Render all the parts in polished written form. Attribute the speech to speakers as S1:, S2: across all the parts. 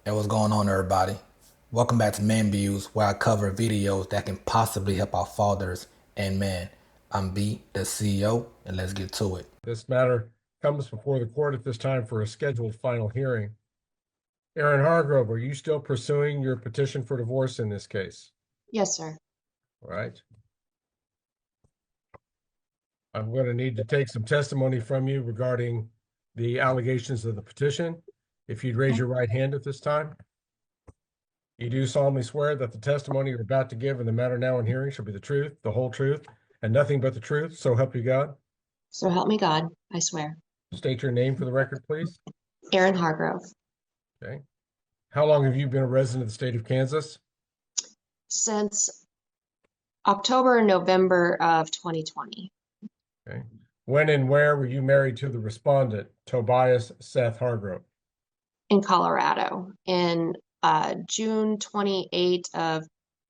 S1: Hey, what's going on, everybody? Welcome back to Man Views, where I cover videos that can possibly help our fathers and men. I'm B, the CEO, and let's get to it.
S2: This matter comes before the court at this time for a scheduled final hearing. Aaron Hargrove, are you still pursuing your petition for divorce in this case?
S3: Yes, sir.
S2: All right. I'm going to need to take some testimony from you regarding the allegations of the petition. If you'd raise your right hand at this time. You do solemnly swear that the testimony you're about to give in the matter now in hearing shall be the truth, the whole truth, and nothing but the truth, so help you God.
S3: So help me God, I swear.
S2: State your name for the record, please.
S3: Aaron Hargrove.
S2: Okay. How long have you been a resident of the state of Kansas?
S3: Since October and November of 2020
S2: Okay. When and where were you married to the respondent, Tobias Seth Hargrove?
S3: in Colorado in June 28 of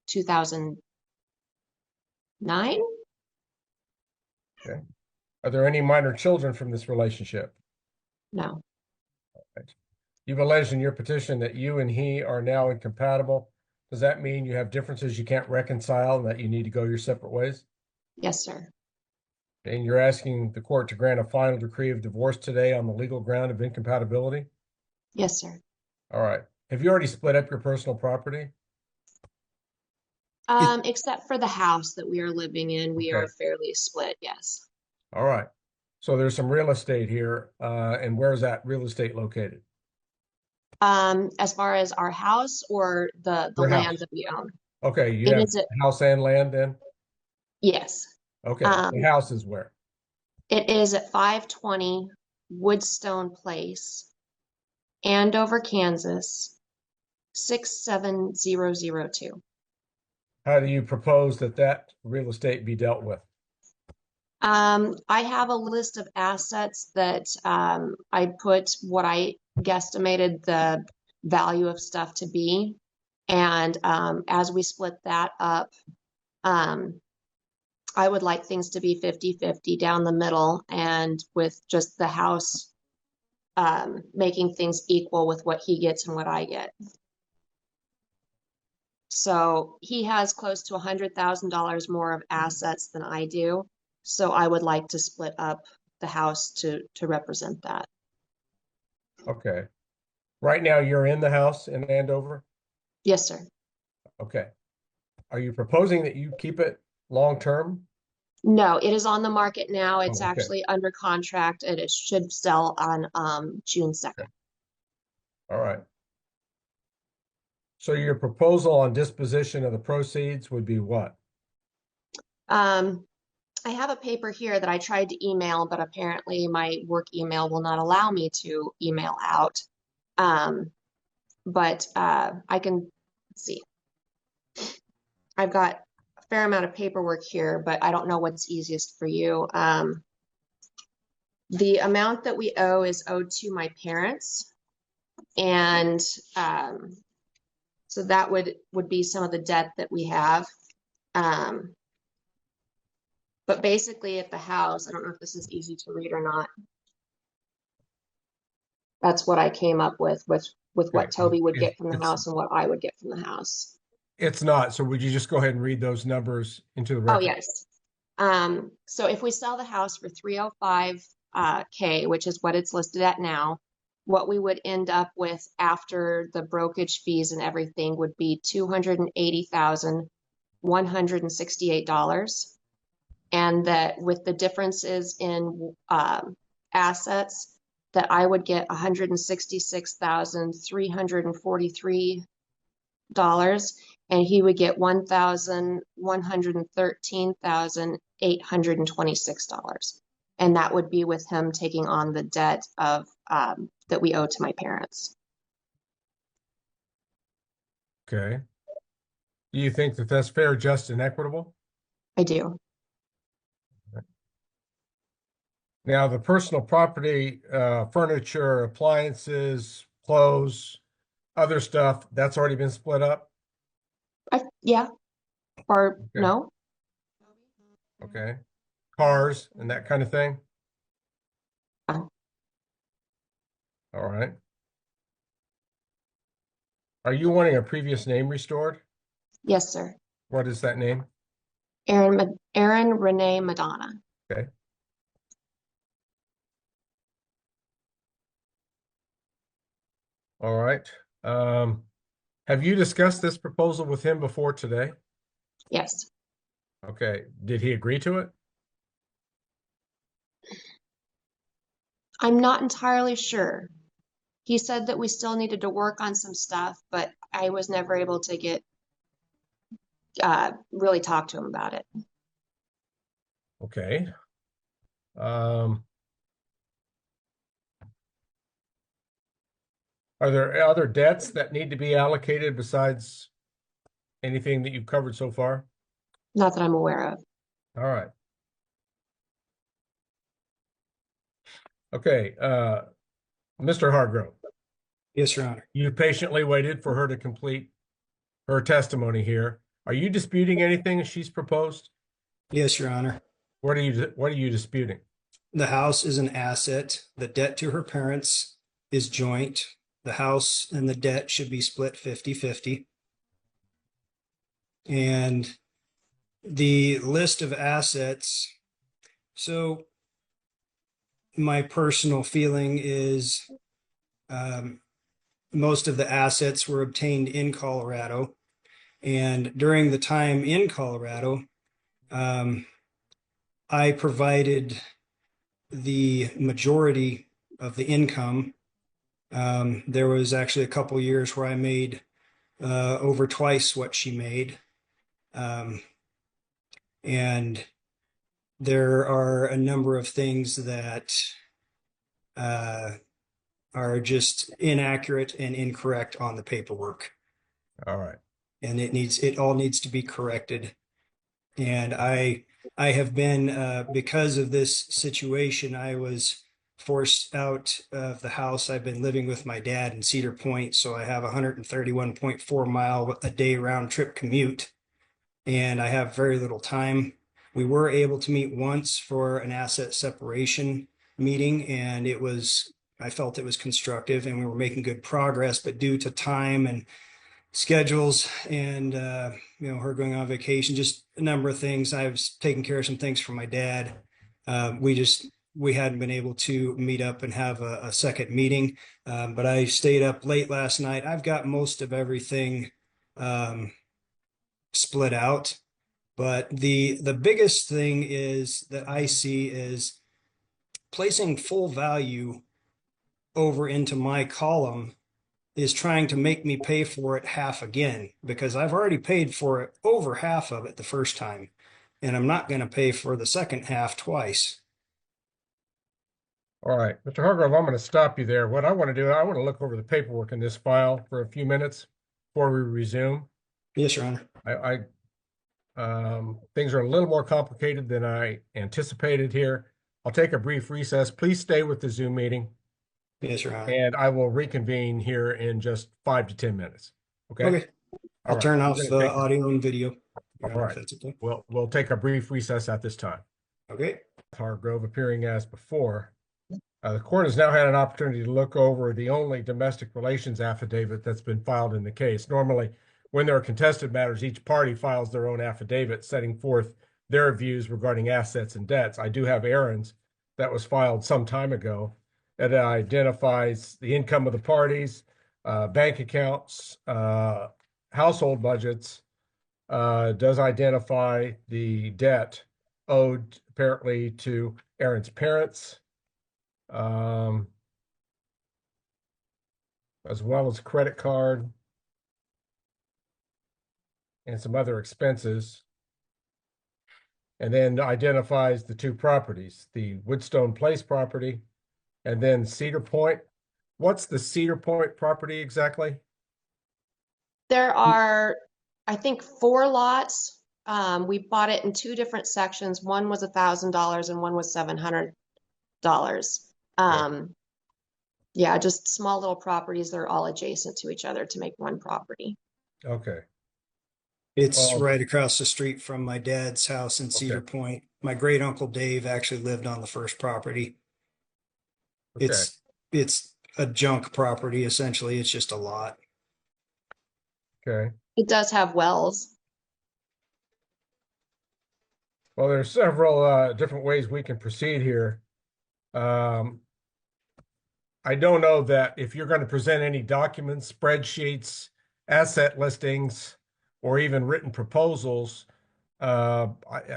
S3: 2009.
S2: Okay. Are there any minor children from this relationship?
S3: No,
S2: Right. You've alleged in your petition that you and he are now incompatible. Does that mean you have differences you can't reconcile and that you need to go your separate ways?
S3: yes, sir.
S2: And you're asking the court to grant a final decree of divorce today on the legal ground of incompatibility?
S3: Yes, sir.
S2: All right. Have you already split up your personal property?
S3: Except for the house that we are living in, we
S2: Okay.
S3: are fairly split, yes.
S2: All right. So there's some real estate here. And where is that real estate located?
S3: As far as our house or the
S2: Your
S3: land
S2: house.
S3: that we own,
S2: Okay, you
S3: it
S2: have
S3: is a
S2: house and land then?
S3: yes.
S2: Okay, the house is where?
S3: It is at 520 Woodstone Place, Andover, Kansas, 67002.
S2: How do you propose that real estate be dealt with?
S3: I have a list of assets that I put what I guesstimated the value of stuff to be. And as we split that up, um, I would like things to be 50-50 down the middle, and with just the house making things equal with what he gets and what I get. So he has close to $100,000 more of assets than I do. So I would like to split up the house to represent that.
S2: Okay. Right now you're in the house in Andover?
S3: Yes, sir.
S2: Okay. Are you proposing that you keep it long-term?
S3: No, it is on the market now. It's
S2: Okay.
S3: actually under contract and it should sell on June 2nd.
S2: All right. So your proposal on disposition of the proceeds would be what?
S3: I have a paper here that I tried to email, but apparently my work email will not allow me to email out. But I can see. I've got a fair amount of paperwork here, but I don't know what's easiest for you. The amount that we owe is owed to my parents, and so that would be some of the debt that we have. But basically at the house, I don't know if this is easy to read or not. That's what I came up with what Toby would get from the house and what I would get from the house.
S2: It's not. So would you just go ahead and read those numbers into the
S3: Oh,
S2: record?
S3: yes. So if we sell the house for 305K, which is what it's listed at now, what we would end up with after the brokerage fees and everything would be $280,168. And that with the differences in assets, that I would get $166,343, and he would get $1,113,826. And that would be with him taking on the debt of that we owe to my parents.
S2: Okay. Do you think that that's fair, just, and equitable?
S3: I do.
S2: Now, the personal property, furniture, appliances, clothes, other stuff, that's already been split up?
S3: Yeah. Or
S2: Okay.
S3: no?
S2: Okay. Cars and that kind of thing?
S3: Oh.
S2: All right. Are you wanting a previous name restored?
S3: Yes, sir.
S2: What is that name?
S3: Aaron Renee Madonna.
S2: Okay. All right. Have you discussed this proposal with him before today?
S3: Yes.
S2: Okay. Did he agree to it?
S3: I'm not entirely sure. He said that we still needed to work on some stuff, but I was never able to get really talk to him about it.
S2: Okay. Are there other debts that need to be allocated besides anything that you've covered so far?
S3: Not that I'm aware of.
S2: All right. Okay. Mr. Hargrove,
S4: Yes, Your Honor.
S2: you patiently waited for her to complete her testimony here. Are you disputing anything she's proposed?
S4: Yes, Your Honor.
S2: What are you disputing?
S4: The house is an asset. The debt to her parents is joint. The house and the debt should be split 50-50. And the list of assets. So my personal feeling is most of the assets were obtained in Colorado. And during the time in Colorado, I provided the majority of the income. There was actually a couple years where I made over twice what she made. And there are a number of things that are just inaccurate and incorrect on the paperwork.
S2: All right.
S4: And it all needs to be corrected. And I have been, because of this situation, I was forced out of the house. I've been living with my dad in Cedar Point, so I have a 131.4 mile a day round trip commute, and I have very little time. We were able to meet once for an asset separation meeting, and I felt it was constructive and we were making good progress, but due to time and schedules and her going on vacation, just a number of things. I was taking care of some things for my dad. We hadn't been able to meet up and have a second meeting, but I stayed up late last night. I've got most of everything split out, but the biggest thing is that I see is placing full value over into my column is trying to make me pay for it half again, because I've already paid for it over half of it the first time, and I'm not going to pay for the second half twice.
S2: All right, Mr. Hargrove, I'm going to stop you there. What I want to do, I want to look over the paperwork in this file for a few minutes before we resume.
S4: Yes, Your Honor.
S2: Things are a little more complicated than I anticipated here. I'll take a brief recess. Please stay with the Zoom meeting.
S4: Yes, Your Honor.
S2: And I will reconvene here in just 5 to 10 minutes. Okay.
S4: Okay. I'll
S2: right.
S4: turn off the audio and video.
S2: All right.
S4: If that's okay.
S2: We'll take a brief recess at this time.
S4: Okay.
S2: Hargrove appearing as before. The court has now had an opportunity to look over the only domestic relations affidavit that's been filed in the case. Normally, when there are contested matters, each party files their own affidavit setting forth their views regarding assets and debts. I do have Aaron's that was filed some time ago that identifies the income of the parties, bank accounts, household budgets, does identify the debt owed apparently to Aaron's parents, as well as credit card and some other expenses, and then identifies the two properties, the Woodstone Place property and then Cedar Point. What's the Cedar Point property exactly?
S3: There are, I think, 4 lots. We bought it in 2 different sections. One was $1,000 and one was $700. Yeah, just small little properties that are all adjacent to each other to make one property.
S2: Okay.
S4: It's right across the street from my dad's house in Cedar Point. My great uncle Dave actually lived on the first property.
S2: Okay.
S4: It's a junk property, essentially. It's just a lot.
S2: Okay.
S3: It does have wells.
S2: Well, there's several different ways we can proceed here. Um, I don't know that if you're going to present any documents, spreadsheets, asset listings, or even written proposals, I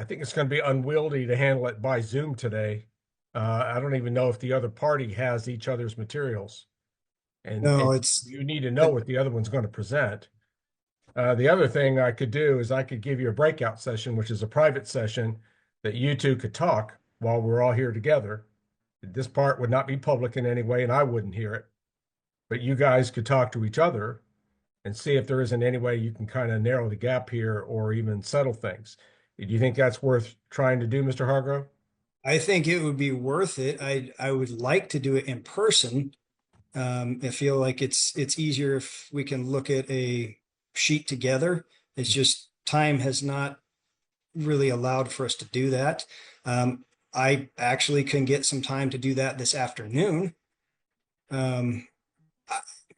S2: think it's going to be unwieldy to handle it by Zoom today. I don't even know if the other party has each other's materials,
S4: No,
S2: and
S4: it's
S2: you need to know what the other one's going to present. The other thing I could do is I could give you a breakout session, which is a private session that you two could talk while we're all here together. This part would not be public in any way, and I wouldn't hear it. But you guys could talk to each other and see if there isn't any way you can kind of narrow the gap here or even settle things. Do you think that's worth trying to do, Mr. Hargrove?
S4: I think it would be worth it. I would like to do it in person. I feel like it's easier if we can look at a sheet together. It's just time has not really allowed for us to do that. I actually can get some time to do that this afternoon. Um,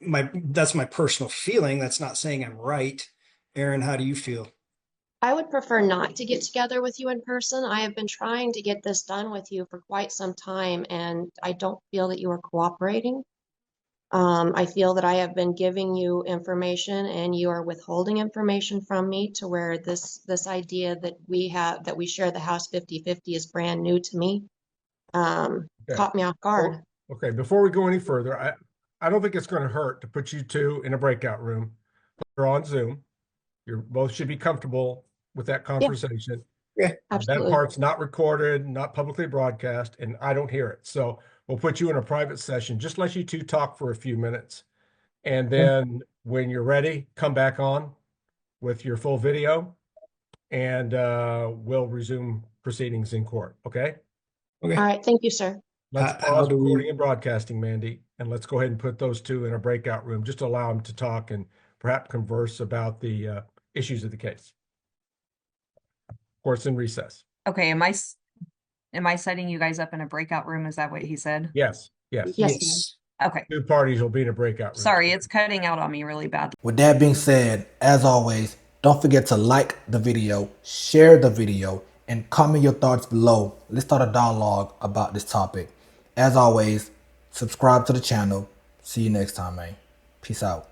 S4: that's my personal feeling. That's not saying I'm right. Aaron, how do you feel?
S3: I would prefer not to get together with you in person. I have been trying to get this done with you for quite some time, and I don't feel that you are cooperating. I feel that I have been giving you information and you are withholding information from me to where this idea that we share the house 50-50 is brand new to me.
S2: Okay.
S3: Caught me off guard.
S2: Okay, before we go any further, I don't think it's going to hurt to put you two in a breakout room. You're on Zoom. You both should be comfortable with that conversation.
S4: Yeah,
S2: That
S3: Absolutely.
S2: part's not recorded, not publicly broadcast, and I don't hear it. So we'll put you in a private session, just let you two talk for a few minutes. And then when you're ready, come back on with your full video and we'll resume proceedings in court. Okay?
S4: okay.
S3: All right. Thank you, sir.
S2: Let's
S4: How
S2: pause
S4: do
S2: recording
S4: we,
S2: and broadcasting, Mandy, and let's go ahead and put those two in a breakout room. Just allow them to talk and perhaps converse about the issues of the case. Court's in recess.
S5: Okay, am I setting you guys up in a breakout room? Is that what he said?
S2: Yes, yes.
S3: Yes, ma'am.
S4: yes.
S5: Okay.
S2: Two parties will be in a breakout room.
S5: Sorry, it's cutting out on me really bad.
S1: With that being said, as always, don't forget to like the video, share the video, and comment your thoughts below. Let's start a dialogue about this topic. As always, subscribe to the channel. See you next time, man. Peace out.